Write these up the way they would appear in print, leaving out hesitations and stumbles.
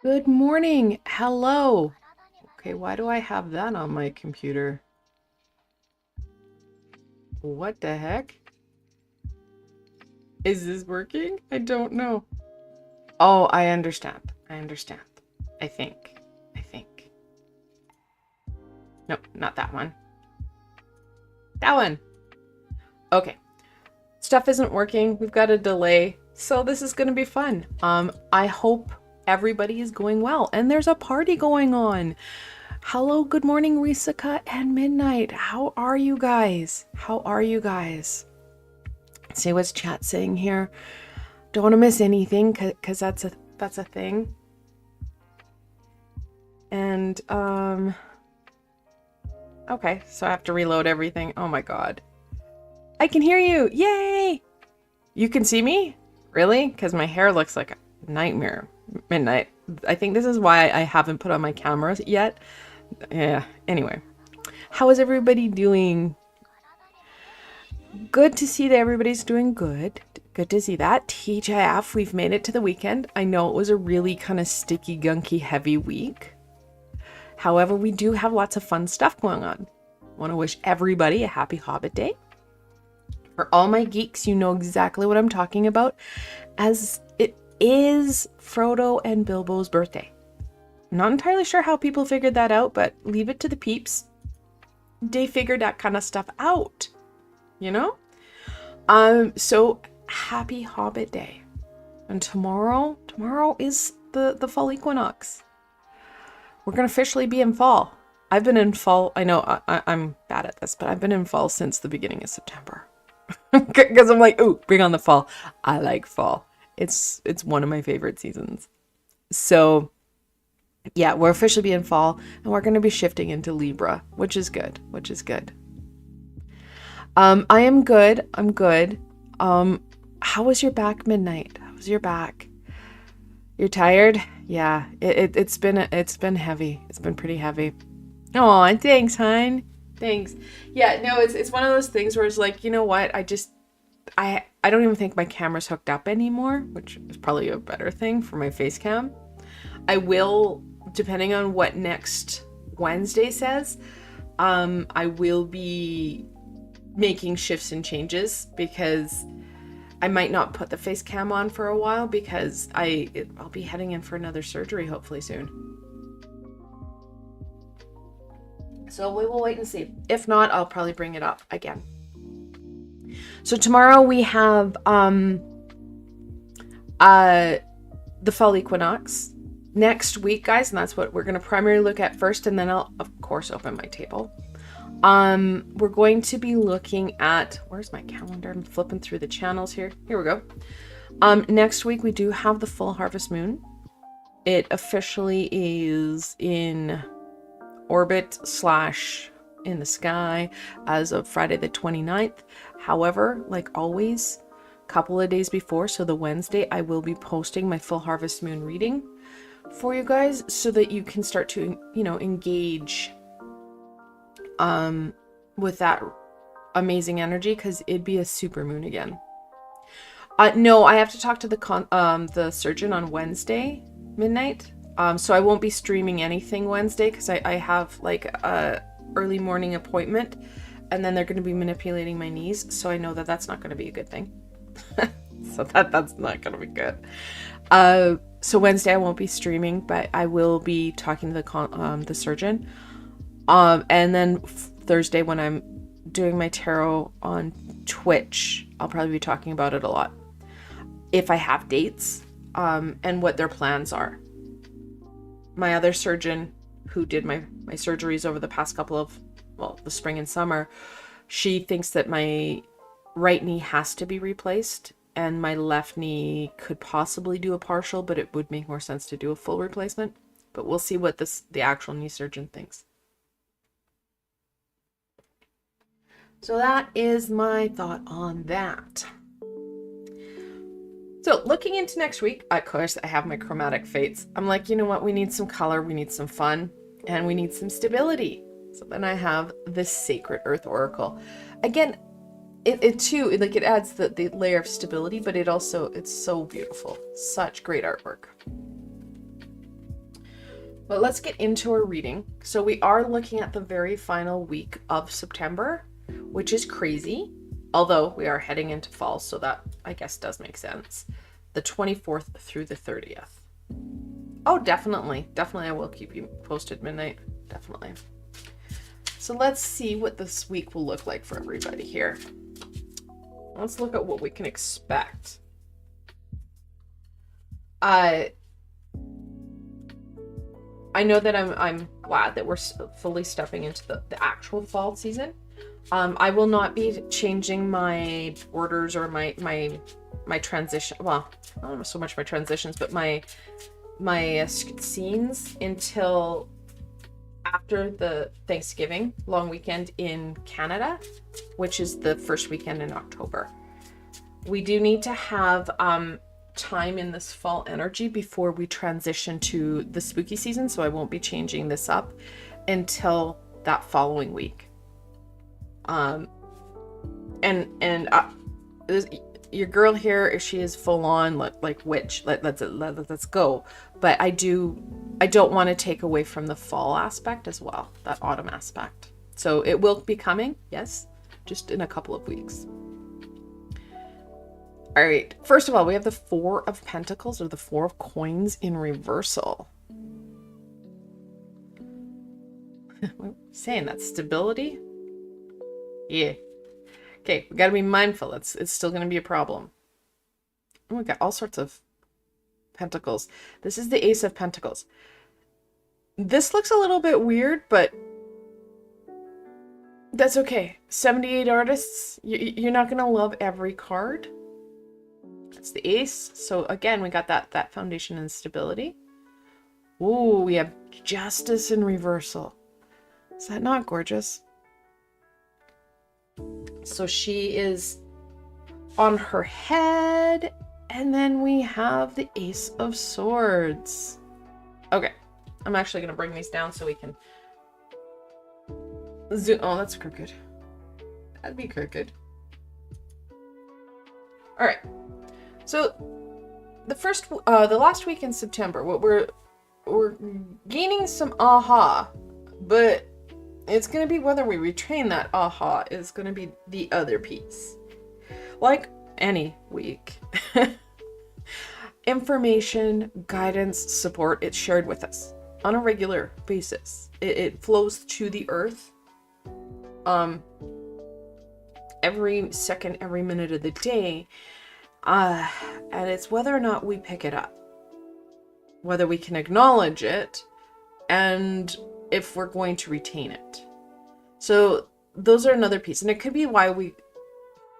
Good morning. Hello. Okay, why do I have that on my computer? What the heck? Is this working? I don't know. Oh, I understand. I understand. I think. I think. Nope, not that one. That one. Okay. Stuff isn't working. We've got a delay. So this is going to be fun. I hope everybody is going well. And there's a party going on. Hello, good morning, Risaka and Midnight. How are you guys? How are you guys? See what's chat saying here. Don't want to miss anything because that's a thing. And okay, so I have to reload everything. Oh my god. I can hear you. Yay! You can see me? Really? Because my hair looks like a nightmare. Midnight. I think this is why I haven't put on my camera yet. Yeah, anyway. How is everybody doing? Good to see that everybody's doing good. Good to see that. TGIF, we've made it to the weekend. I know it was a really kind of sticky, gunky, heavy week. However, we do have lots of fun stuff going on. I want to wish everybody a happy Hobbit Day. For all my geeks, you know exactly what I'm talking about, as it is Frodo and Bilbo's birthday. Not entirely sure how people figured that out, but leave it to the peeps. They figured that kind of stuff out, you know? So happy Hobbit Day. And tomorrow is the fall equinox. We're going to officially be in fall. I've been in fall. I know I'm bad at this, but I've been in fall since the beginning of September. Because I'm like, ooh, bring on the fall. I like fall. It's one of my favorite seasons. So yeah, we're officially be in fall, and we're going to be shifting into Libra, which is good. I am good. I'm good. How was your back, Midnight? How was your back? You're tired? Yeah, it's been heavy. It's been pretty heavy. Oh, thanks, hon. Thanks. Yeah, no, it's one of those things where it's like, you know what? I don't even think my camera's hooked up anymore, which is probably a better thing for my face cam. I will, depending on what next Wednesday says, I will be making shifts and changes because I might not put the face cam on for a while because I'll be heading in for another surgery hopefully soon. So we will wait and see. If not, I'll probably bring it up again. So tomorrow we have the fall equinox. Next week, guys, and that's what we're going to primarily look at first, and then I'll of course open my table. We're going to be looking at, where's my calendar? I'm flipping through the channels here. Here we go. Next week we do have the full harvest moon. It officially is in orbit / in the sky as of Friday the 29th. However, like always, a couple of days before, so the Wednesday, I will be posting my full harvest moon reading for you guys so that you can start to, you know, engage with that amazing energy, because it'd be a super moon again. No, I have to talk to the surgeon on Wednesday midnight. So I won't be streaming anything Wednesday because I have like a early morning appointment, and then they're going to be manipulating my knees. So I know that that's not going to be a good thing. So that's not going to be good. So Wednesday I won't be streaming, but I will be talking to the surgeon. And then Thursday when I'm doing my tarot on Twitch, I'll probably be talking about it a lot. If I have dates, and what their plans are. My other surgeon who did my surgeries over the past couple of, well, the spring and summer, she thinks that my right knee has to be replaced and my left knee could possibly do a partial, but it would make more sense to do a full replacement. But we'll see what the actual knee surgeon thinks. So that is my thought on that. So looking into next week, of course, I have my chromatic fates. I'm like, you know what? We need some color, we need some fun, and we need some stability. So then I have this Sacred Earth Oracle. Again, it too, like it adds the layer of stability, but it's so beautiful. Such great artwork. But let's get into our reading. So we are looking at the very final week of September, which is crazy. Although we are heading into fall, so that I guess does make sense. The 24th through the 30th. Oh, definitely. Definitely I will keep you posted midnight. Definitely. So let's see what this week will look like for everybody here. Let's look at what we can expect. I know that I'm glad that we're fully stepping into the actual fall season. I will not be changing my borders or my transition. Well, I don't know so much my transitions, but my scenes until after the Thanksgiving long weekend in Canada, which is the first weekend in October. We do need to have time in this fall energy before we transition to the spooky season, so I won't be changing this up until that following week. Your girl here, she is full on like witch. Let's go. But I don't want to take away from the fall aspect as well, that autumn aspect. So it will be coming, yes, just in a couple of weeks. All right. First of all, we have the Four of Pentacles or the Four of Coins in reversal. Saying that stability. Yeah. Okay, we got to be mindful. It's still going to be a problem. Oh, we got all sorts of pentacles. This is the Ace of Pentacles. This looks a little bit weird, but that's okay. 78 artists, you're not going to love every card. That's the Ace. So again, we got that foundation and stability. Ooh, we have Justice in reversal. Is that not gorgeous? So she is on her head, and then we have the Ace of Swords. Okay, I'm actually going to bring these down so we can zoom. Oh, that's crooked. That'd be crooked. All right. So the last week in September, what we're gaining some aha, but it's going to be whether we retain that aha is going to be the other piece. Like any week. Information, guidance, support, it's shared with us on a regular basis. It flows to the earth every second, every minute of the day. And it's whether or not we pick it up. Whether we can acknowledge it and if we're going to retain it. So those are another piece. And it could be why we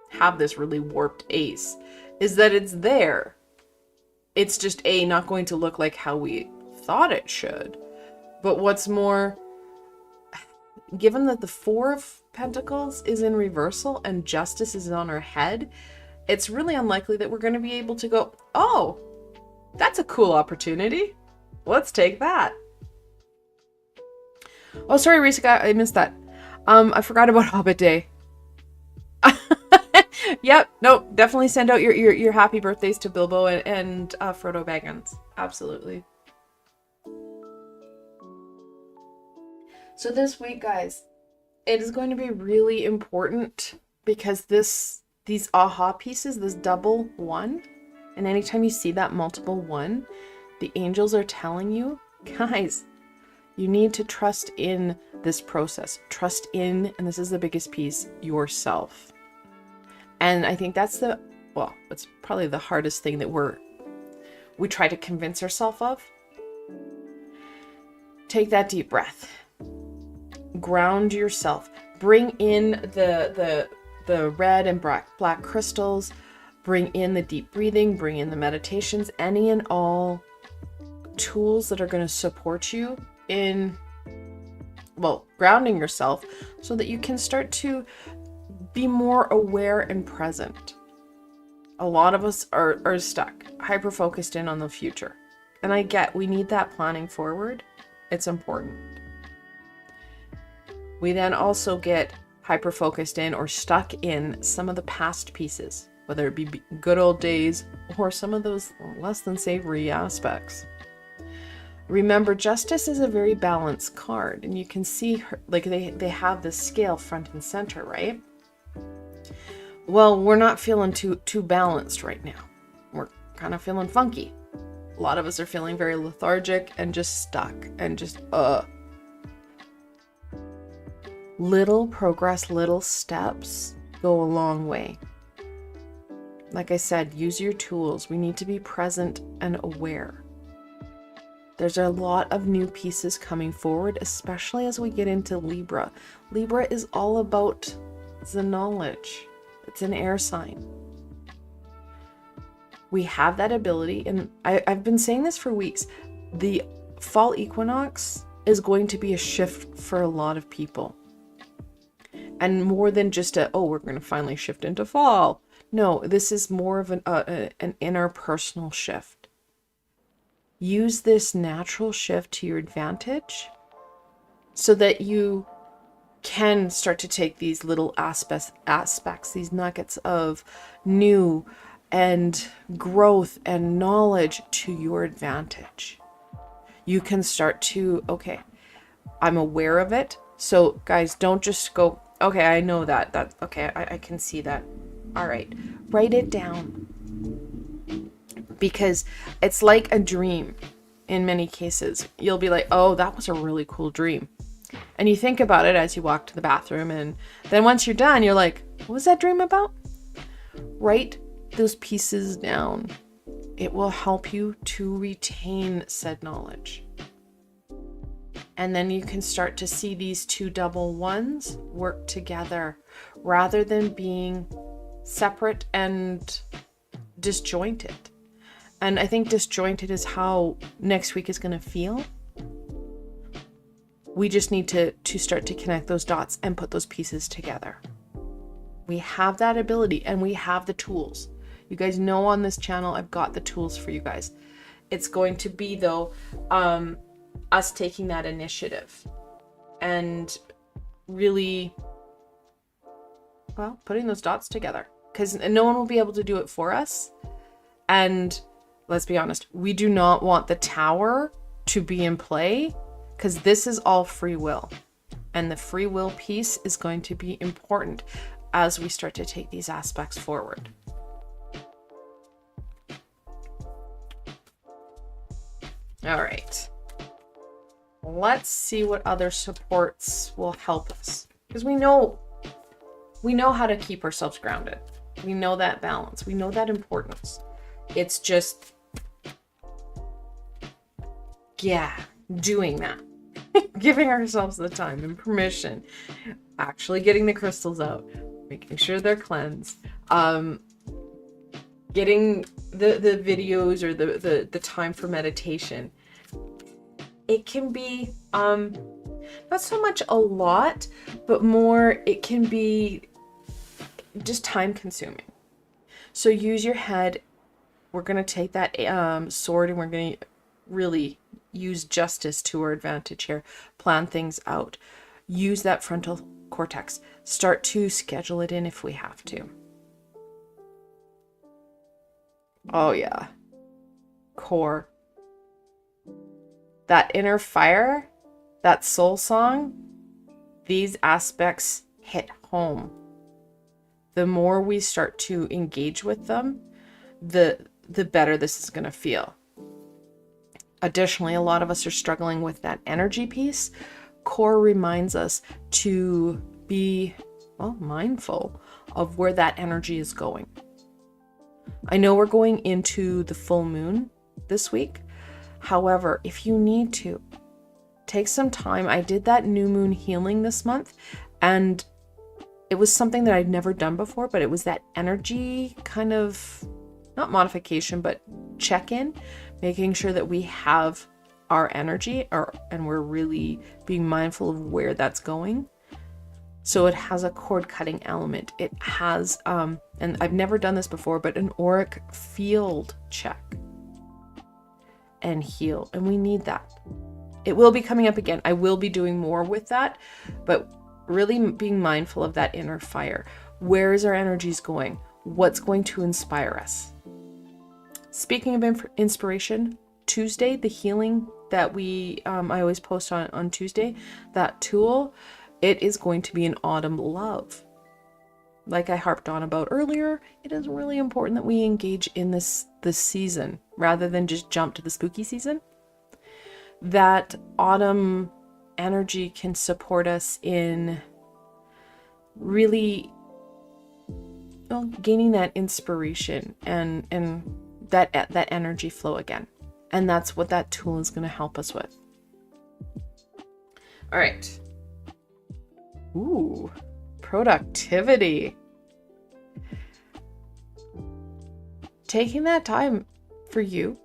have this really warped ace, is that it's there. It's just not going to look like how we thought it should. But what's more, given that the Four of Pentacles is in reversal and Justice is on her head, it's really unlikely that we're going to be able to go, oh, that's a cool opportunity. Let's take that. Oh, sorry, Risa, I missed that. I forgot about Hobbit Day. Yep, no, definitely send out your happy birthdays to Bilbo and Frodo Baggins. Absolutely. So this week, guys, it is going to be really important because these aha pieces, this double one, and anytime you see that multiple one, the angels are telling you, guys, you need to trust in this process. Trust in, and this is the biggest piece, yourself. And I think that's it's probably the hardest thing that we try to convince ourselves of. Take that deep breath. Ground yourself. Bring in the red and black crystals. Bring in the deep breathing. Bring in the meditations. Any and all tools that are going to support you in, grounding yourself so that you can start to be more aware and present. A lot of us are stuck, hyper-focused in on the future. And I get we need that planning forward. It's important. We then also get hyper-focused in or stuck in some of the past pieces, whether it be good old days or some of those less than savory aspects. Remember, Justice is a very balanced card, and you can see her, like they have this scale front and center, right? Well, we're not feeling too balanced right now. We're kind of feeling funky. A lot of us are feeling very lethargic and just stuck and just Little progress, little steps go a long way. Like I said, use your tools. We need to be present and aware. There's a lot of new pieces coming forward, especially as we get into Libra. Libra is all about the knowledge. It's an air sign. We have that ability, and I've been saying this for weeks. The fall equinox is going to be a shift for a lot of people. And more than just we're going to finally shift into fall. No, this is more of an inner personal shift. Use this natural shift to your advantage so that you can start to take these little aspects, these nuggets of new and growth and knowledge to your advantage. You can start to, okay, I'm aware of it. So guys, don't just go, okay, I know that, okay, I can see that. All right, write it down. Because it's like a dream in many cases. You'll be like, oh, that was a really cool dream. And you think about it as you walk to the bathroom. And then once you're done, you're like, what was that dream about? Write those pieces down. It will help you to retain said knowledge. And then you can start to see these two double ones work together rather than being separate and disjointed. And I think disjointed is how next week is going to feel. We just need to start to connect those dots and put those pieces together. We have that ability and we have the tools. You guys know on this channel, I've got the tools for you guys. It's going to be, though, us taking that initiative and really, well, putting those dots together. Because no one will be able to do it for us. And let's be honest, we do not want the tower to be in play because this is all free will. And the free will piece is going to be important as we start to take these aspects forward. All right. Let's see what other supports will help us. Because we know how to keep ourselves grounded. We know that balance. We know that importance. It's just, doing that. Giving ourselves the time and permission. Actually getting the crystals out. Making sure they're cleansed. Getting the videos or the time for meditation. It can be not so much a lot, but more it can be just time consuming. So use your head. We're going to take that sword and we're going to really use justice to our advantage here. Plan things out. Use that frontal cortex. Start to schedule it in if we have to. Oh yeah. Core. That inner fire, that soul song, these aspects hit home. The more we start to engage with them, the better this is going to feel. Additionally, a lot of us are struggling with that energy piece. Core reminds us to be, mindful of where that energy is going. I know we're going into the full moon this week. However, if you need to, take some time. I did that new moon healing this month, and it was something that I'd never done before, but it was that energy kind of, not modification, but check-in, making sure that we have our energy and we're really being mindful of where that's going. So it has a cord cutting element. It has, and I've never done this before, but an auric field check and heal. And we need that. It will be coming up again. I will be doing more with that, but really being mindful of that inner fire. Where is our energies going? What's going to inspire us? Speaking of inspiration, Tuesday, the healing that I always post on Tuesday, that tool, it is going to be an autumn love. Like I harped on about earlier, it is really important that we engage in this season rather than just jump to the spooky season. That autumn energy can support us in really gaining that inspiration and that energy flow again. And that's what that tool is going to help us with. All right. Ooh, productivity. Taking that time for you.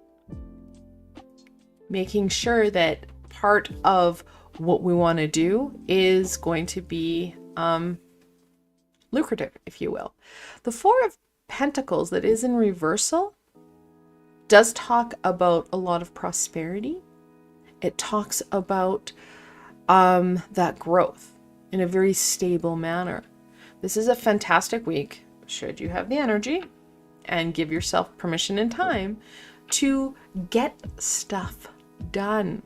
Making sure that part of what we want to do is going to be lucrative, if you will. The Four of Pentacles that is in reversal does talk about a lot of prosperity. It talks about that growth in a very stable manner. This is a fantastic week, should you have the energy and give yourself permission and time to get stuff done.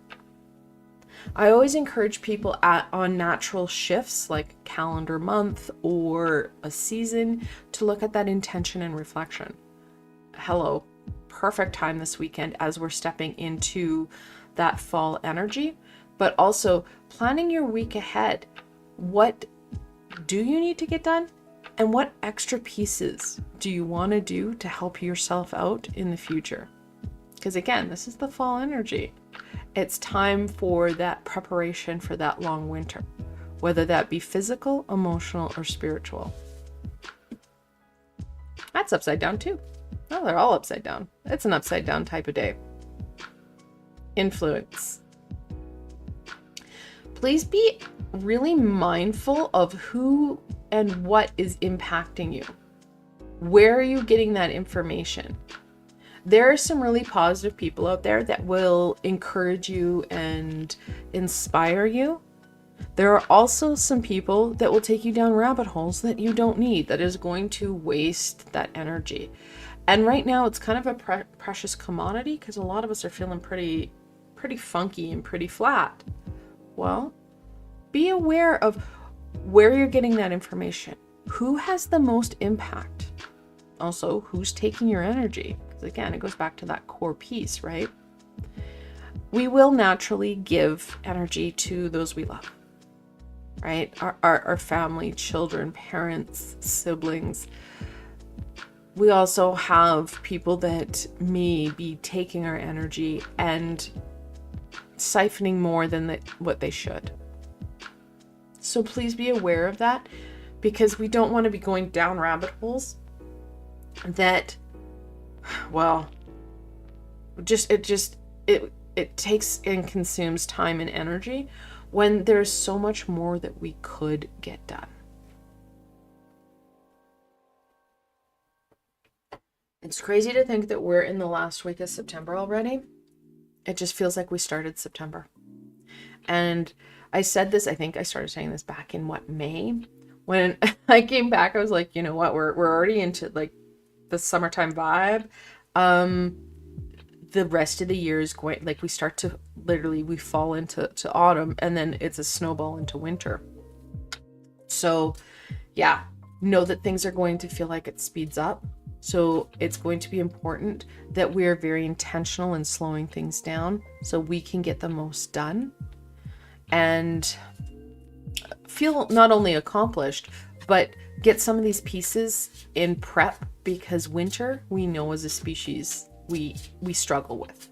I always encourage people on natural shifts like calendar month or a season to look at that intention and reflection. Hello, perfect time this weekend as we're stepping into that fall energy, but also planning your week ahead. What do you need to get done? And what extra pieces do you want to do to help yourself out in the future? Because again, this is the fall energy. It's time for that preparation for that long winter, whether that be physical, emotional, or spiritual. That's upside down too. Oh, they're all upside down. It's an upside down type of day. Influence. Please be really mindful of who and what is impacting you. Where are you getting that information? There are some really positive people out there that will encourage you and inspire you. There are also some people that will take you down rabbit holes that you don't need, that is going to waste that energy. And right now it's kind of a precious commodity because a lot of us are feeling pretty funky and pretty flat. Well, be aware of where you're getting that information. Who has the most impact? Also, who's taking your energy? Because again, it goes back to that core piece, right? We will naturally give energy to those we love, right? Our family, children, parents, siblings. We also have people that may be taking our energy and siphoning more than what they should. So please be aware of that, because we don't want to be going down rabbit holes that, well, it takes and consumes time and energy when there's so much more that we could get done. It's crazy to think that we're in the last week of September already. It just feels like we started September. And I said this, I think I started saying this back in May. When I came back, I was like, you know what, we're already into like the summertime vibe. The rest of the year is going, like, we start to we fall into autumn, and then it's a snowball into winter. So yeah, know that things are going to feel like it speeds up. So it's going to be important that we're very intentional in slowing things down so we can get the most done and feel not only accomplished, but get some of these pieces in prep, because winter, we know as a species, we struggle with.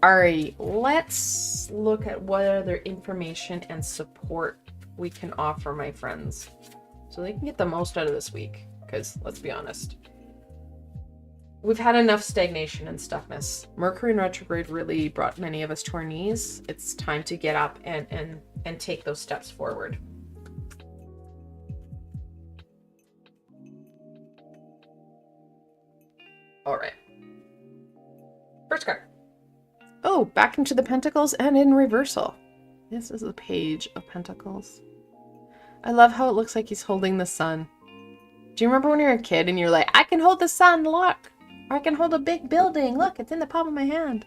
Alrighty, let's look at what other information and support we can offer my friends so they can get the most out of this week. Because let's be honest, we've had enough stagnation and stuckness. Mercury in retrograde really brought many of us to our knees. It's time to get up and take those steps forward. All right. First card. Oh, back into the Pentacles and in reversal. This is the Page of Pentacles. I love how it looks like he's holding the sun. Do you remember when you were a kid and you're like, I can hold the sun, look. Or I can hold a big building. Look, it's in the palm of my hand.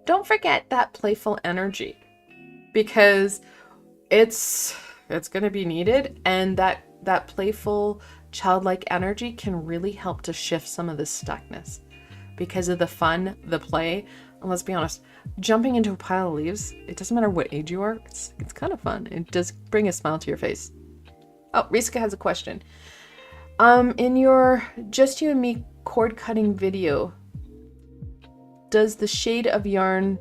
don't forget that playful energy, because it's going to be needed, and that playful childlike energy can really help to shift some of the stuckness because of the fun, the play. And let's be honest, jumping into a pile of leaves, it doesn't matter what age you are, it's kind of fun. It does bring a smile to your face. Oh, Risika has a question. In your Just You and Me cord cutting video, does the shade of yarn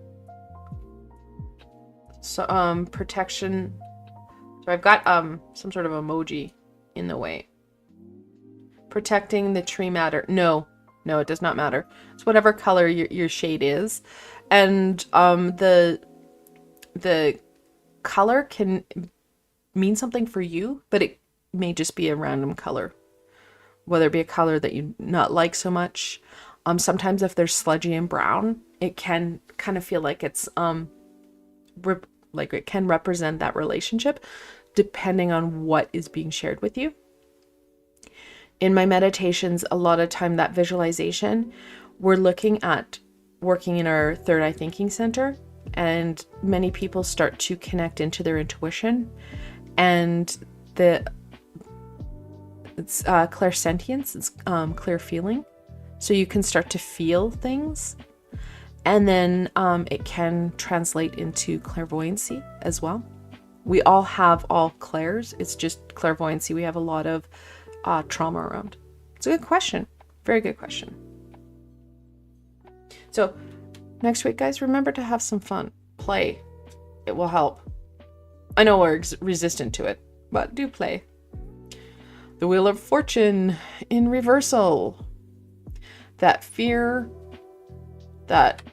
protection, so I've got some sort of emoji in the way, protecting the tree matter? No, it does not matter. It's whatever color your shade is, and the color can mean something for you, but it may just be a random color, whether it be a color that you not like so much. Sometimes if they're sludgy and brown, it can kind of feel like it's like it can represent that relationship depending on what is being shared with you. In my meditations, a lot of time that visualization, we're looking at working in our third eye thinking center, and many people start to connect into their intuition, and it's clairsentience, it's clear feeling. So you can start to feel things, and then it can translate into clairvoyancy as well. We all have all clairs, it's just clairvoyancy we have a lot of trauma around. It's a good question, very good question. So next week, guys, remember to have some fun, play. It will help. I know we're resistant to it, but do play. The Wheel of Fortune in reversal. That fear, that,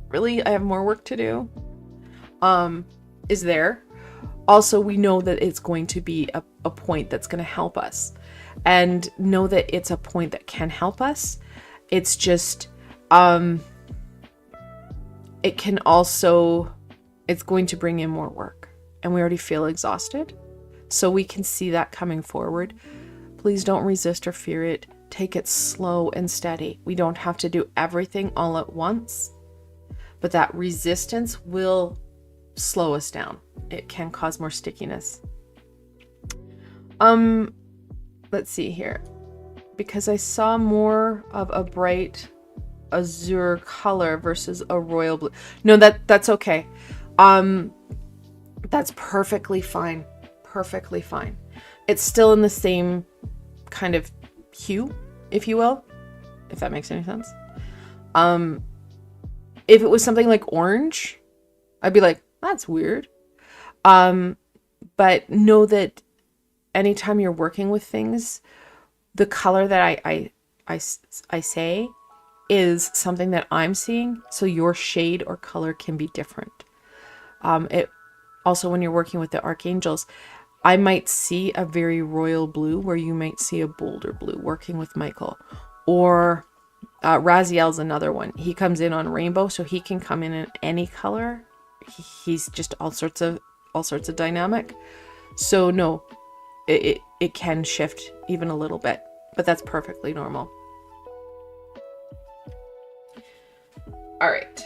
really, I have more work to do, is there. Also, we know that it's going to be a point that's going to help us, and know that it's a point that can help us. It's just, it can also, it's going to bring in more work, and we already feel exhausted. So we can see that coming forward. Please don't resist or fear it. Take it slow and steady. We don't have to do everything all at once, but that resistance will slow us down. It can cause more stickiness. Let's see here. Because I saw more of a bright azure color versus a royal blue. No, that's okay. That's perfectly fine. Perfectly fine. It's still in the same kind of hue, if you will, if that makes any sense. If it was something like orange, I'd be like, that's weird. But know that anytime you're working with things, the color that I say is something that I'm seeing, so your shade or color can be different. It also, when you're working with the archangels, I might see a very royal blue where you might see a bolder blue working with Michael. Or Raziel's another one. He comes in on rainbow, so he can come in any color. He's just all sorts of dynamic. So no, it can shift even a little bit, but that's perfectly normal. All right.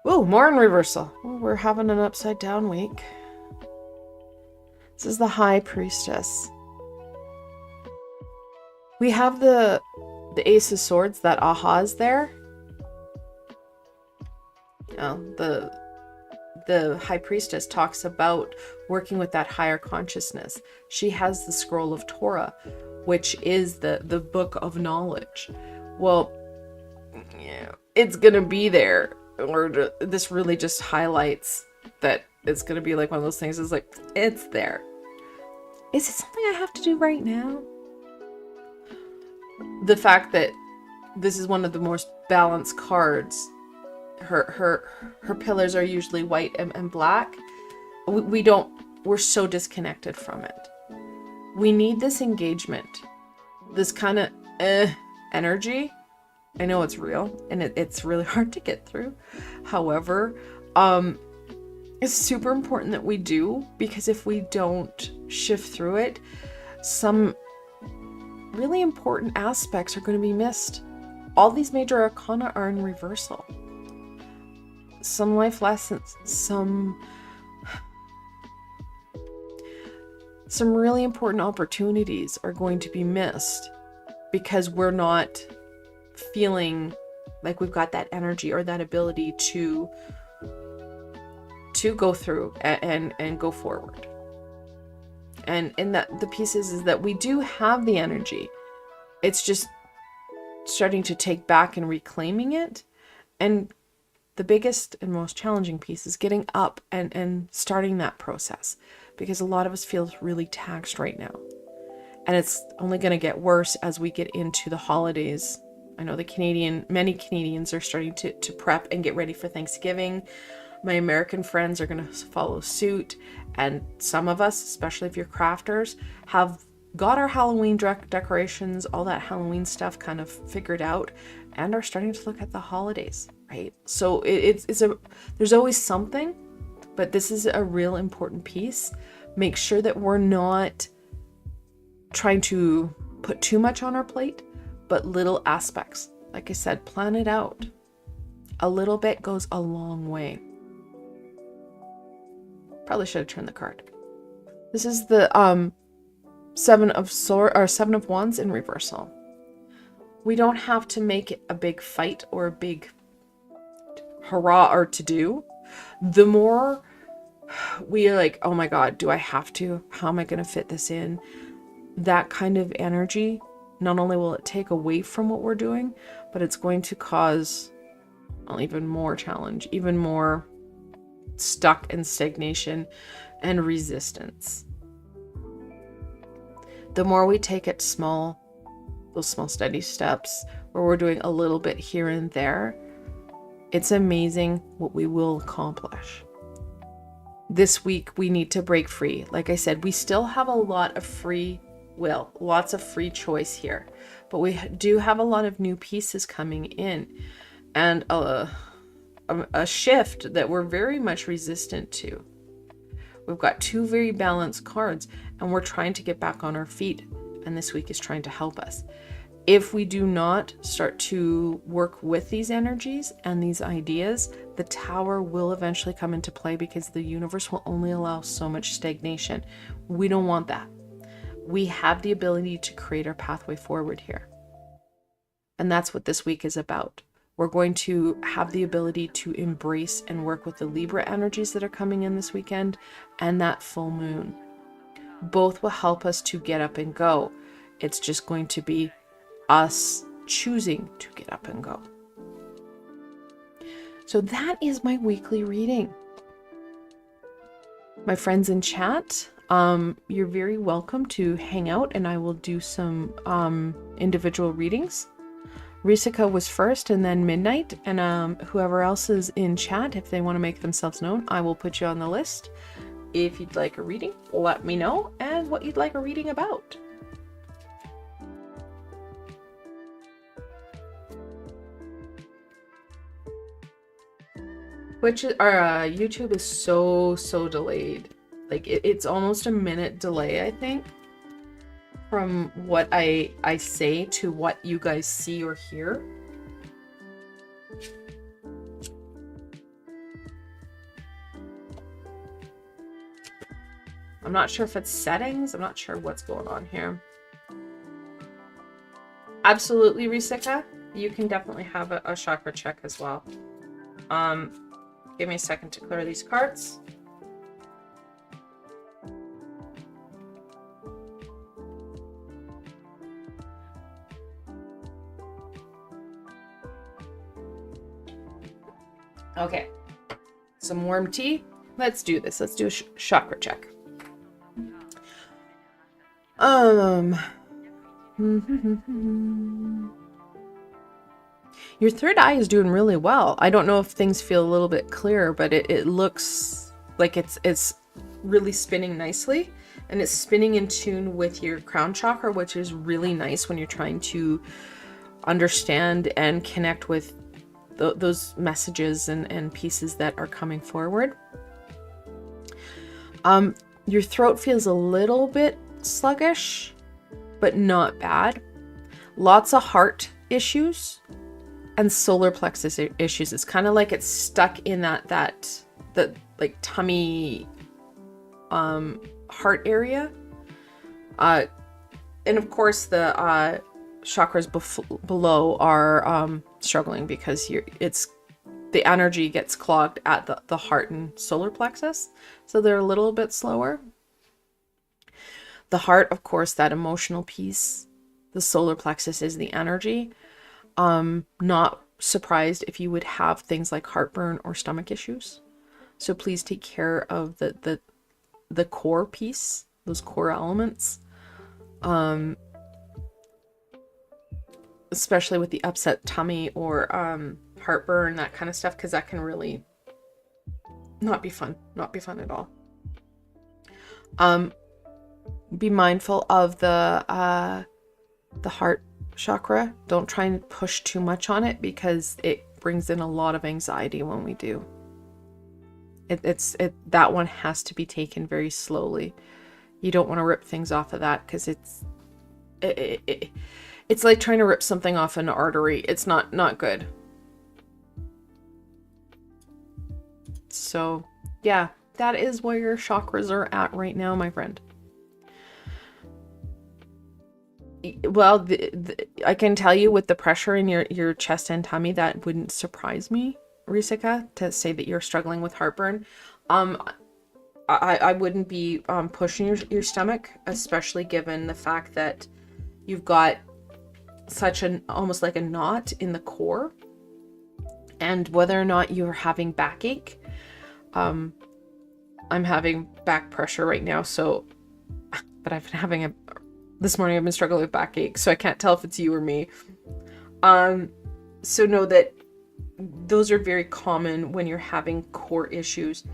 Whoa, more in reversal. Well, we're having an upside down week. This is the High Priestess. We have the Ace of Swords, that Aha's there. The High Priestess talks about working with that higher consciousness. She has the Scroll of Torah, which is the book of knowledge. Well, yeah, it's gonna be there. Or this really just highlights that it's gonna be like one of those things. It's like, it's there. Is it something I have to do right now? The fact that this is one of the most balanced cards. Her pillars are usually white and black. We're so disconnected from it. We need this engagement, this kind of energy. I know it's real, and it's really hard to get through. However, it's super important that we do, because if we don't shift through it, some really important aspects are going to be missed. All these major arcana are in reversal. some life lessons, some really important opportunities are going to be missed because we're not feeling like we've got that energy or that ability to go through and go forward. And that the piece is that we do have the energy. It's just starting to take back and reclaiming it. And the biggest and most challenging piece is getting up and starting that process, because a lot of us feel really taxed right now. And it's only going to get worse as we get into the holidays. I know many Canadians are starting to prep and get ready for Thanksgiving. My American friends are going to follow suit. And some of us, especially if you're crafters, have got our Halloween decorations, all that Halloween stuff kind of figured out, and are starting to look at the holidays, right? So there's always something, but this is a real important piece. Make sure that we're not trying to put too much on our plate, but little aspects. Like I said, plan it out. A little bit goes a long way. Probably should have turned the card. This is the Seven of Wands in reversal. We don't have to make it a big fight or a big hurrah or to do. The more we are like, oh my God, do I have to? How am I going to fit this in? That kind of energy, not only will it take away from what we're doing, but it's going to cause even more challenge, even more stuck in stagnation and resistance. The more we take it those small steady steps where we're doing a little bit here and there, it's amazing what we will accomplish. This week we need to break free. Like I said, we still have a lot of free will, lots of free choice here, but we do have a lot of new pieces coming in, and a shift that we're very much resistant to. We've got two very balanced cards, and we're trying to get back on our feet, and this week is trying to help us. If we do not start to work with these energies and these ideas, the Tower will eventually come into play, because the universe will only allow so much stagnation. We don't want that. We have the ability to create our pathway forward here. And that's what this week is about. We're going to have the ability to embrace and work with the Libra energies that are coming in this weekend and that full moon. Both will help us to get up and go. It's just going to be us choosing to get up and go. So that is my weekly reading. My friends in chat, you're very welcome to hang out, and I will do some individual readings. Risika was first, and then Midnight, and whoever else is in chat, if they want to make themselves known, I will put you on the list. If you'd like a reading, let me know, and what you'd like a reading about. YouTube is so delayed. Like it's almost a minute delay, I think, from what I say to what you guys see or hear. I'm not sure if it's settings. I'm not sure what's going on here. Absolutely, Risika. You can definitely have a chakra check as well. Give me a second to clear these cards. Okay, some warm tea. Let's do this. Let's do a chakra check. Your third eye is doing really well. I don't know if things feel a little bit clearer, but it looks like it's really spinning nicely, and it's spinning in tune with your crown chakra, which is really nice when you're trying to understand and connect with those messages and pieces that are coming forward. Your throat feels a little bit sluggish, but not bad. Lots of heart issues. and solar plexus issues. It's kind of like it's stuck in that like tummy, heart area. And of course the chakras below are struggling because the energy gets clogged at the heart and solar plexus, so they're a little bit slower. The heart, of course, that emotional piece. The solar plexus is the energy. Not surprised if you would have things like heartburn or stomach issues. So please take care of the core piece, those core elements. Especially with the upset tummy or heartburn, that kind of stuff, because that can really not be fun at all. Be mindful of the heart chakra. Don't try and push too much on it, because it brings in a lot of anxiety when we do. That one has to be taken very slowly. You don't want to rip things off of that, because it's like trying to rip something off an artery. It's not good. So yeah, that is where your chakras are at right now, my friend. Well, I can tell you, with the pressure in your chest and tummy, that wouldn't surprise me, Risika, to say that you're struggling with heartburn. I wouldn't be pushing your stomach, especially given the fact that you've got such almost like a knot in the core, and whether or not you're having backache. I'm having back pressure right now, but I've been having this morning I've been struggling with backache, so I can't tell if it's you or me. So know that those are very common when you're having core issues.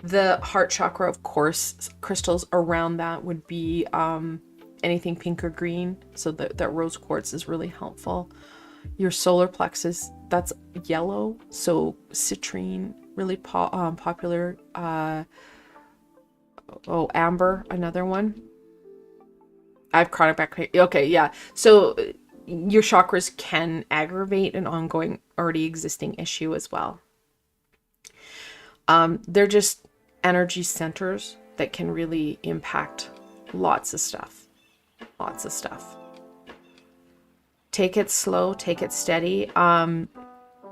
The heart chakra, of course, crystals around that would be anything pink or green, so that rose quartz is really helpful. Your solar plexus, that's yellow, so citrine, really popular. Amber, another one. I have chronic back pain. Okay, yeah. So your chakras can aggravate an ongoing, already existing issue as well. They're just energy centers that can really impact lots of stuff. Lots of stuff. Take it slow, take it steady.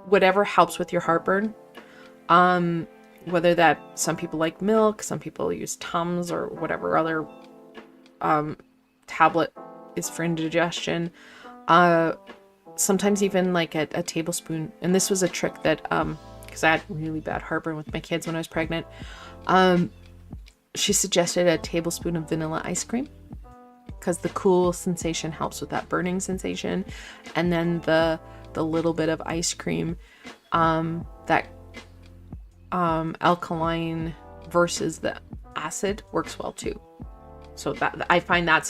Whatever helps with your heartburn. Whether that, some people like milk, some people use Tums or whatever other tablet is for indigestion. Sometimes even like a tablespoon. And this was a trick that, because I had really bad heartburn with my kids when I was pregnant. She suggested a tablespoon of vanilla ice cream, because the cool sensation helps with that burning sensation. And then the little bit of ice cream, that alkaline versus the acid works well too. So that I find I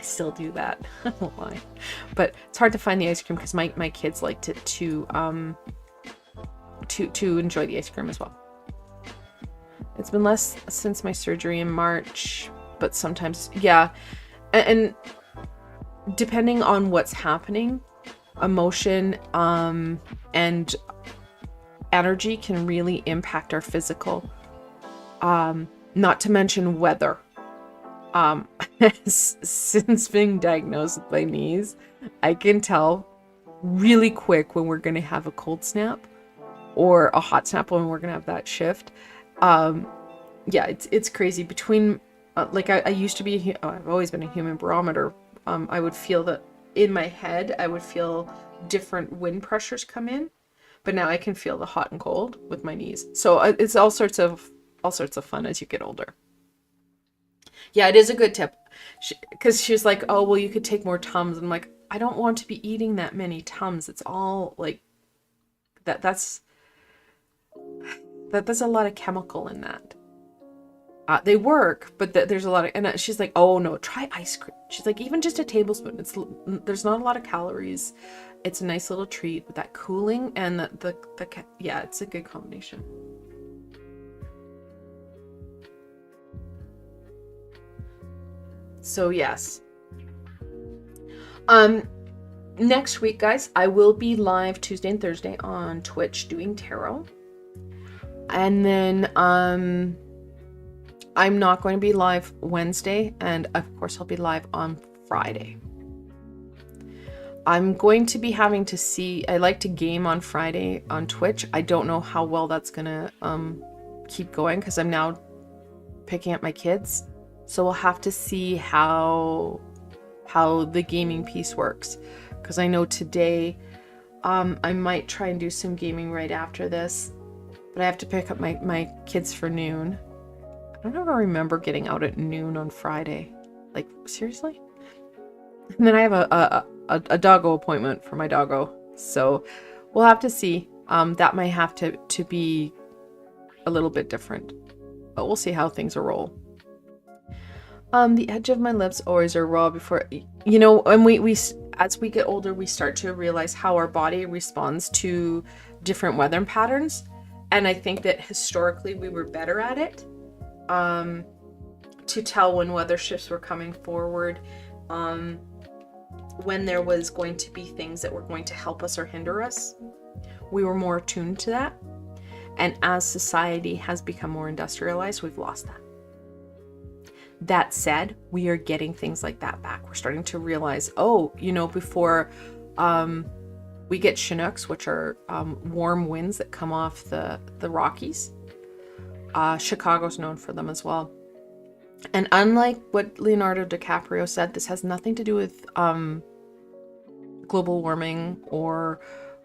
still do that. I won't lie, but it's hard to find the ice cream because my kids like to enjoy the ice cream as well. It's been less since my surgery in March, but sometimes, yeah. And depending on what's happening, emotion and energy can really impact our physical. Not to mention weather. Since being diagnosed with my knees, I can tell really quick when we're going to have a cold snap or a hot snap, when we're going to have that shift. Yeah, it's crazy. Between I used to be, I've always been a human barometer. I would feel that in my head, I would feel different wind pressures come in, but now I can feel the hot and cold with my knees. So it's all sorts of fun as you get older. Yeah, it is a good tip, because she was like, oh, well, you could take more Tums. I'm like, I don't want to be eating that many Tums. It's all like that's a lot of chemical in that. They work, but there's a lot of, and she's like, oh no, try ice cream. She's like, even just a tablespoon. There's not a lot of calories. It's a nice little treat with that cooling and yeah, it's a good combination. So yes. next week, guys, I will be live Tuesday and Thursday on Twitch doing tarot. And then I'm not going to be live Wednesday, and of course I'll be live on Friday. I'm going to be having to see, I like to game on Friday on Twitch. I don't know how well that's gonna keep going because I'm now picking up my kids. So we'll have to see how the gaming piece works. Because I know today I might try and do some gaming right after this. But I have to pick up my kids for noon. I don't ever remember getting out at noon on Friday. Like, seriously? And then I have a doggo appointment for my doggo. So we'll have to see. That might have to be a little bit different. But we'll see how things roll. The edge of my lips always are raw before, you know, and we as we get older, we start to realize how our body responds to different weather patterns. And I think that historically we were better at it, to tell when weather shifts were coming forward, when there was going to be things that were going to help us or hinder us. We were more attuned to that. And as society has become more industrialized, we've lost that. That said, we are getting things like that back. We're starting to realize, oh, you know, before we get Chinooks, which are warm winds that come off the Rockies. Chicago's known for them as well. And unlike what Leonardo DiCaprio said, this has nothing to do with global warming or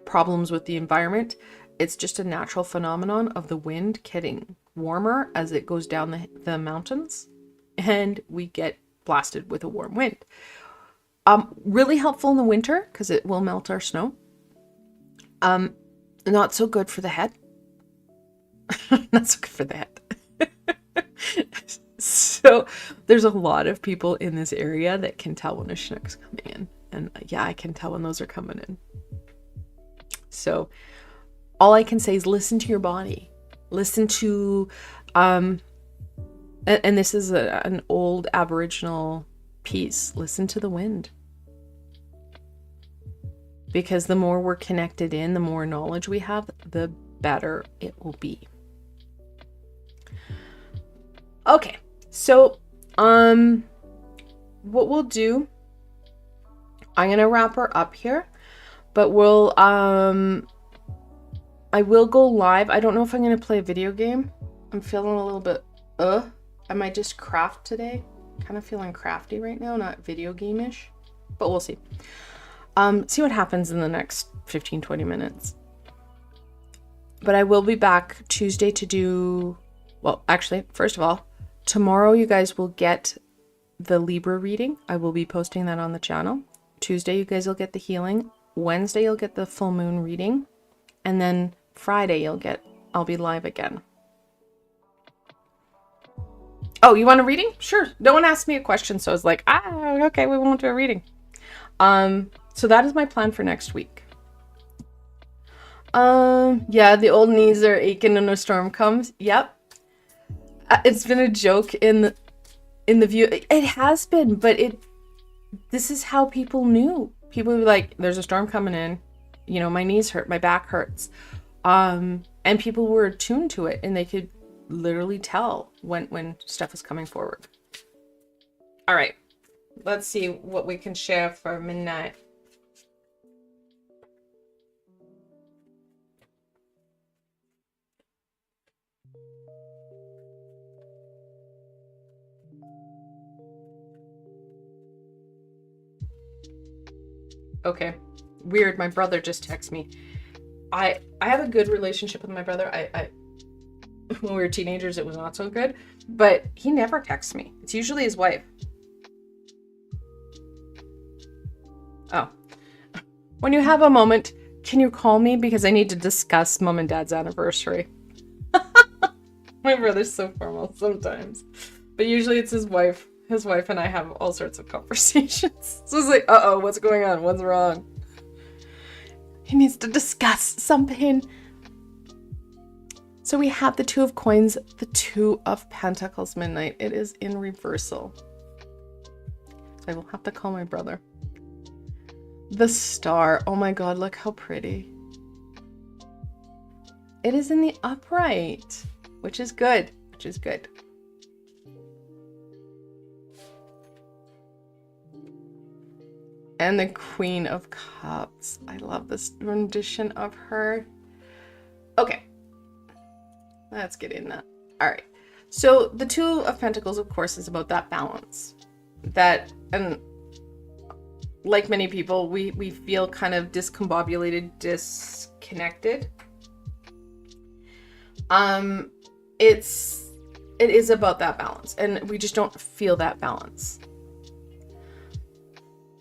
problems with the environment. It's just a natural phenomenon of the wind getting warmer as it goes down the mountains, and we get blasted with a warm wind. Really helpful in the winter because it will melt our snow. Not so good for the head. Not so good for the head. So there's a lot of people in this area that can tell when a Chinook's coming in. And yeah, I can tell when those are coming in. So all I can say is listen to your body. Listen to, and this is an old Aboriginal piece. Listen to the wind. Because the more we're connected in, the more knowledge we have, the better it will be. Okay, so what we'll do, I'm gonna wrap her up here, but we'll I will go live. I don't know if I'm gonna play a video game. I'm feeling a little bit I might just craft today. Kind of feeling crafty right now, not video game-ish, but we'll see. See what happens in the next 15-20 minutes. But I will be back Tuesday to do, well, actually, first of all, tomorrow you guys will get the Libra reading. I will be posting that on the channel. Tuesday you guys will get the healing. Wednesday you'll get the full moon reading. And then Friday I'll be live again. Oh, you want a reading? Sure. No one asked me a question, so I was like, okay, we won't do a reading. So that is my plan for next week. Yeah, the old knees are aching when a storm comes. Yep. It's been a joke in the view. It has been, but this is how people knew. People would be like, there's a storm coming in. You know, my knees hurt, my back hurts. And people were attuned to it, and they could literally tell when stuff is coming forward. All right. Let's see what we can share for midnight. Okay. Weird. My brother just texted me. I have a good relationship with my brother. I when we were teenagers, it was not so good, but he never texts me. It's usually his wife. Oh. When you have a moment, can you call me? Because I need to discuss mom and dad's anniversary. My brother's so formal sometimes. But usually it's his wife. His wife and I have all sorts of conversations. So it's like, uh-oh, what's going on? What's wrong? He needs to discuss something. So we have the Two of Coins, the Two of Pentacles midnight. It is in reversal. So I will have to call my brother. The star. Oh my God, look how pretty. It is in the upright, which is good, which is good. And the Queen of Cups. I love this rendition of her. Okay, let's get in that. All right. So the Two of Pentacles, of course, is about that balance. That, and like many people, we feel kind of discombobulated, disconnected. It is about that balance, and we just don't feel that balance.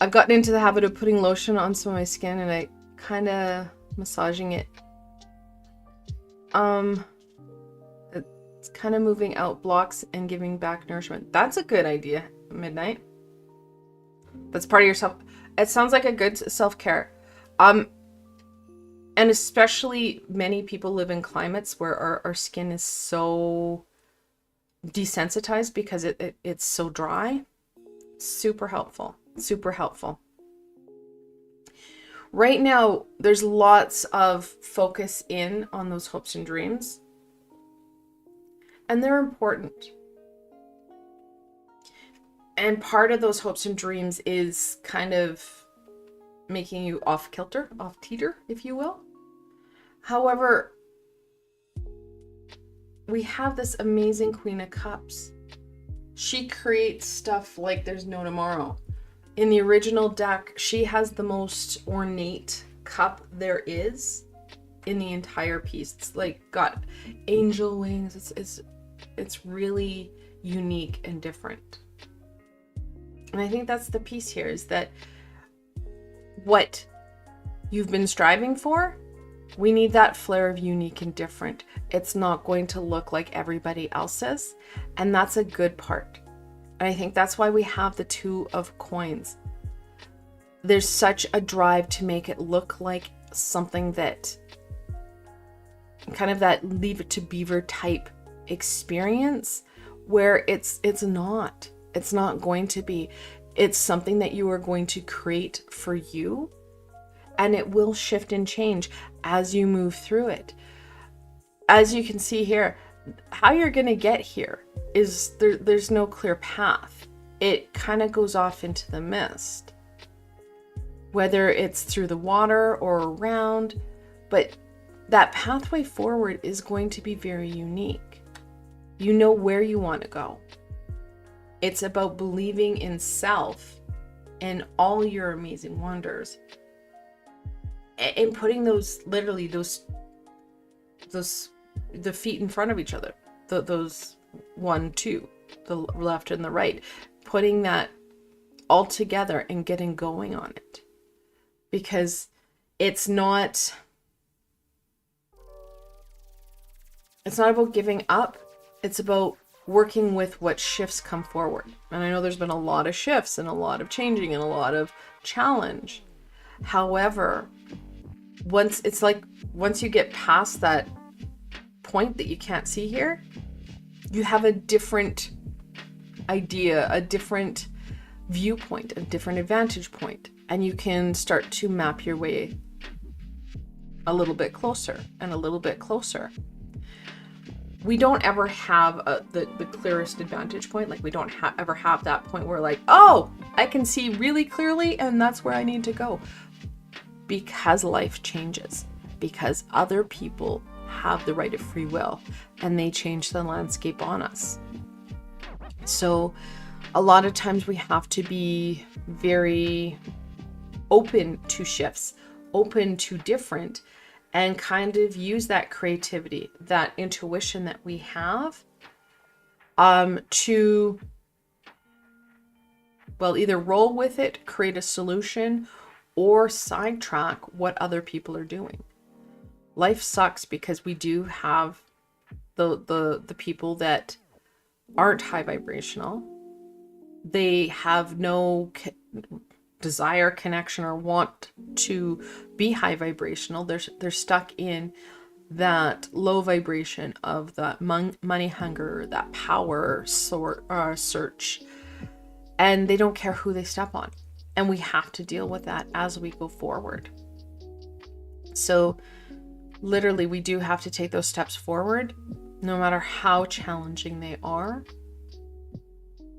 I've gotten into the habit of putting lotion on some of my skin and I kind of massaging it. It's kind of moving out blocks and giving back nourishment. That's a good idea, Midnight. That's part of yourself. It sounds like a good self-care. And especially many people live in climates where our skin is so desensitized because it's so dry. Super helpful. Super helpful. Right now, there's lots of focus in on those hopes and dreams. And they're important. And part of those hopes and dreams is kind of making you off kilter, off teeter, if you will. However, we have this amazing Queen of Cups. She creates stuff like there's no tomorrow. In the original deck, she has the most ornate cup there is in the entire piece. It's like got angel wings. It's really unique and different. And I think that's the piece here, is that what you've been striving for, we need that flair of unique and different. It's not going to look like everybody else's, and that's a good part. And I think that's why we have the Two of Coins. There's such a drive to make it look like something that kind of that Leave It to Beaver type experience, where it's not going to be. It's something that you are going to create for you, and it will shift and change as you move through it. As you can see here, how you're going to get here is there's no clear path. It kind of goes off into the mist, whether it's through the water or around, but that pathway forward is going to be very unique. You know where you want to go. It's about believing in self and all your amazing wonders, and putting those, literally the feet in front of each other, those 1, 2, the left and the right, putting that all together and getting going on it. Because it's not about giving up. It's about working with what shifts come forward. And I know there's been a lot of shifts and a lot of changing and a lot of challenge. However, once you get past that point that you can't see here, you have a different idea, a different viewpoint, a different advantage point, and you can start to map your way a little bit closer and a little bit closer. We don't ever have the clearest advantage point. Like, we don't ever have that point where, like, oh, I can see really clearly and that's where I need to go. Because life changes. Because other people have the right of free will and they change the landscape on us. So a lot of times we have to be very open to shifts, open to different, and kind of use that creativity, that intuition that we have, to, well, either roll with it, create a solution, or sidetrack what other people are doing. Life sucks because we do have the people that aren't high vibrational. They have no desire, connection, or want to be high vibrational. They're stuck in that low vibration of that money hunger, that power search, and they don't care who they step on. And we have to deal with that as we go forward. So literally, we do have to take those steps forward, no matter how challenging they are,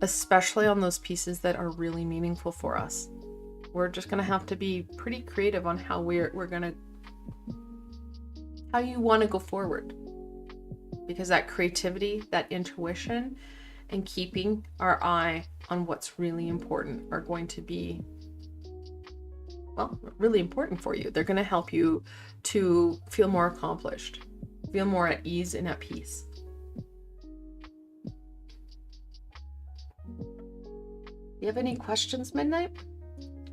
especially on those pieces that are really meaningful for us. We're just going to have to be pretty creative on how how you want to go forward. Because that creativity, that intuition, and keeping our eye on what's really important are going to be, well, really important for you. They're going to help you to feel more accomplished, feel more at ease and at peace. You have any questions, Midnight?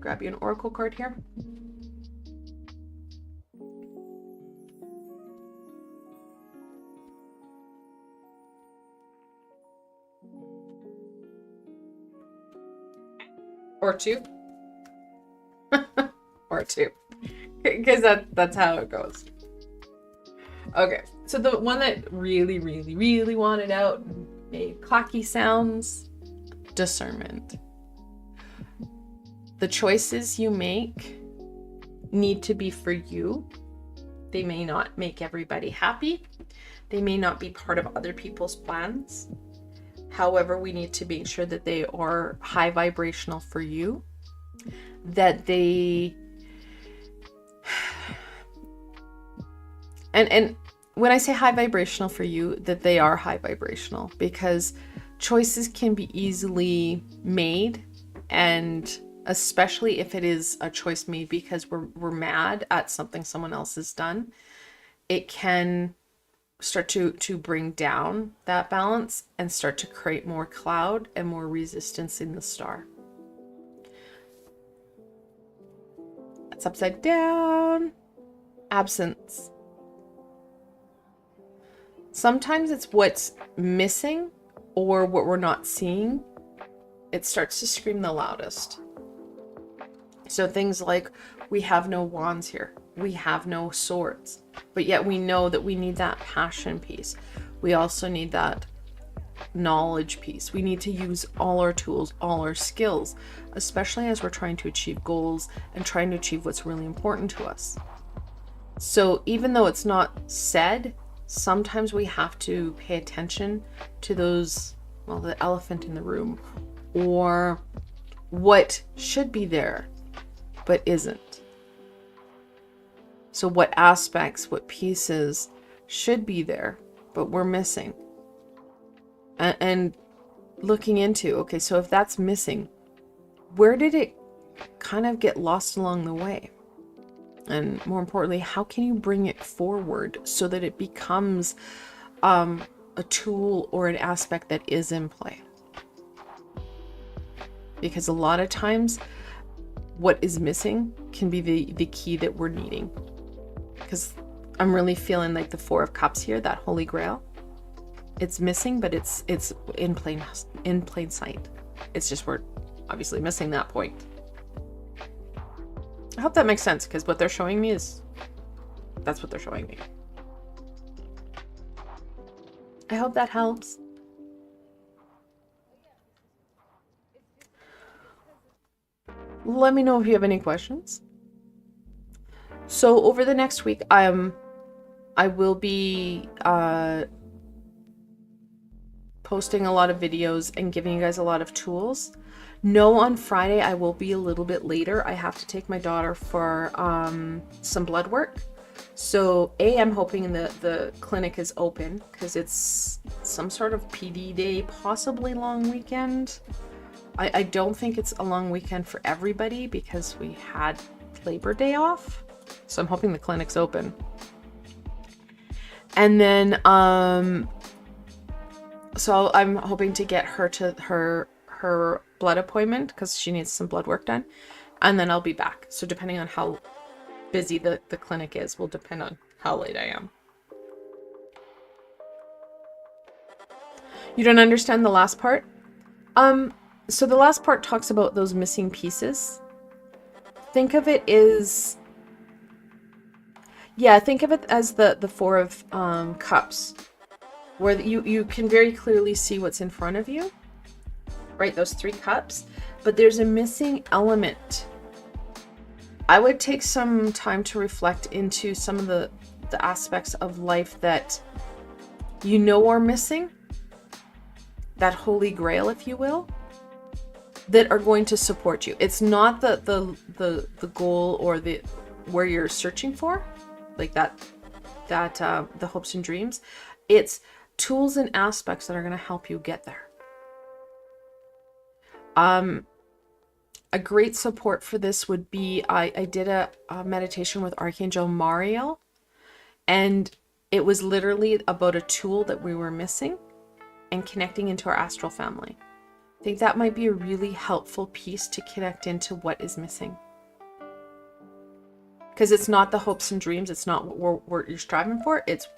Grab you an oracle card here. Or two. Or two. Because that's how it goes. Okay, so the one that really, really, really wanted out and made clacky sounds, discernment. The choices you make need to be for you. They may not make everybody happy. They may not be part of other people's plans. However, we need to make sure that they are high vibrational for you, that they, and when I say high vibrational for you, that they are high vibrational, because choices can be easily made, and especially if it is a choice made because we're mad at something someone else has done, it can start to bring down that balance and start to create more cloud and more resistance in the star. That's upside down. Absence. Sometimes it's what's missing or what we're not seeing. It starts to scream the loudest. So things like, we have no wands here. We have no swords. But yet we know that we need that passion piece. We also need that knowledge piece. We need to use all our tools, all our skills, especially as we're trying to achieve goals and trying to achieve what's really important to us. So even though it's not said, sometimes we have to pay attention to those, well, the elephant in the room, or what should be there but isn't. So what aspects, what pieces should be there but we're missing, and looking into, okay, so if that's missing, where did it kind of get lost along the way? And more importantly, how can you bring it forward so that it becomes a tool or an aspect that is in play? Because a lot of times what is missing can be the key that we're needing. Because I'm really feeling like the Four of Cups here, that Holy Grail. It's missing, but it's in plain sight. It's just we're obviously missing that point. I hope that makes sense, because what they're showing me is, that's what they're showing me. I hope that helps. Let me know if you have any questions. So over the next week, I will be posting a lot of videos and giving you guys a lot of tools. No, on Friday I will be a little bit later. I have to take my daughter for some blood work. So I'm hoping the clinic is open, because it's some sort of PD day, possibly long weekend. I don't think it's a long weekend for everybody because we had Labor Day off. So I'm hoping the clinic's open. And then, so I'm hoping to get her to her blood appointment because she needs some blood work done. And then I'll be back. So depending on how busy the clinic is will depend on how late I am. You don't understand the last part? So the last part talks about those missing pieces. Think of it as, yeah, think of it as the Four of Cups, where you can very clearly see what's in front of you, right? Those 3 cups, but there's a missing element. I would take some time to reflect into some of the aspects of life that you know are missing, that holy grail, if you will, that are going to support you. It's not the goal or the where you're searching for, like that the hopes and dreams. It's tools and aspects that are going to help you get there. A great support for this would be, I did a meditation with Archangel Mariel, and it was literally about a tool that we were missing and connecting into our astral family. I think that might be a really helpful piece to connect into what is missing. Because it's not the hopes and dreams, it's not what you're striving for, it's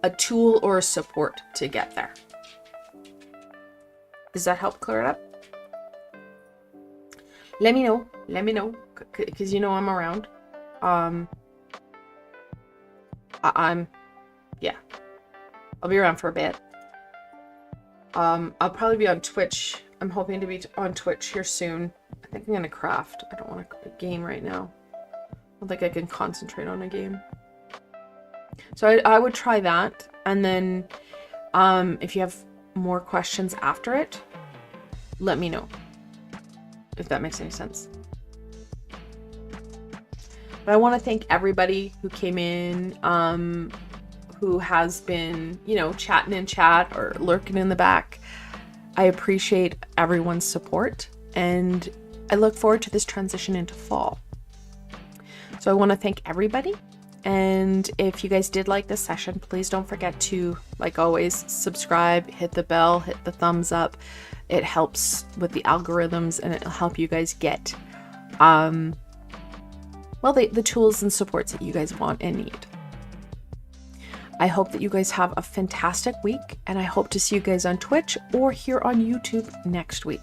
a tool or a support to get there. Does that help clear it up? Let me know, because you know I'm around. Yeah, I'll be around for a bit. I'll probably be on Twitch. I'm hoping to be on Twitch here soon. I think I'm gonna craft. I don't want to game right now. I don't think I can concentrate on a game. So I would try that, and then if you have more questions after it, let me know, if that makes any sense. But I want to thank everybody who came in, who has been, you know, chatting in chat or lurking in the back. I appreciate everyone's support, and I look forward to this transition into fall. So I want to thank everybody. And if you guys did like this session, please don't forget to, like always, subscribe, hit the bell, hit the thumbs up. It helps with the algorithms, and it'll help you guys get, well, the tools and supports that you guys want and need. I hope that you guys have a fantastic week, and I hope to see you guys on Twitch or here on YouTube next week.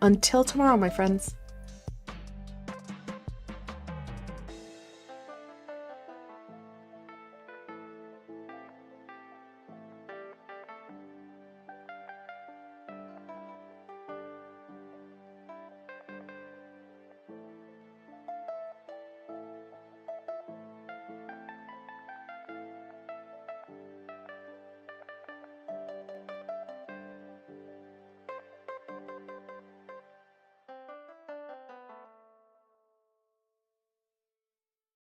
Until tomorrow, my friends.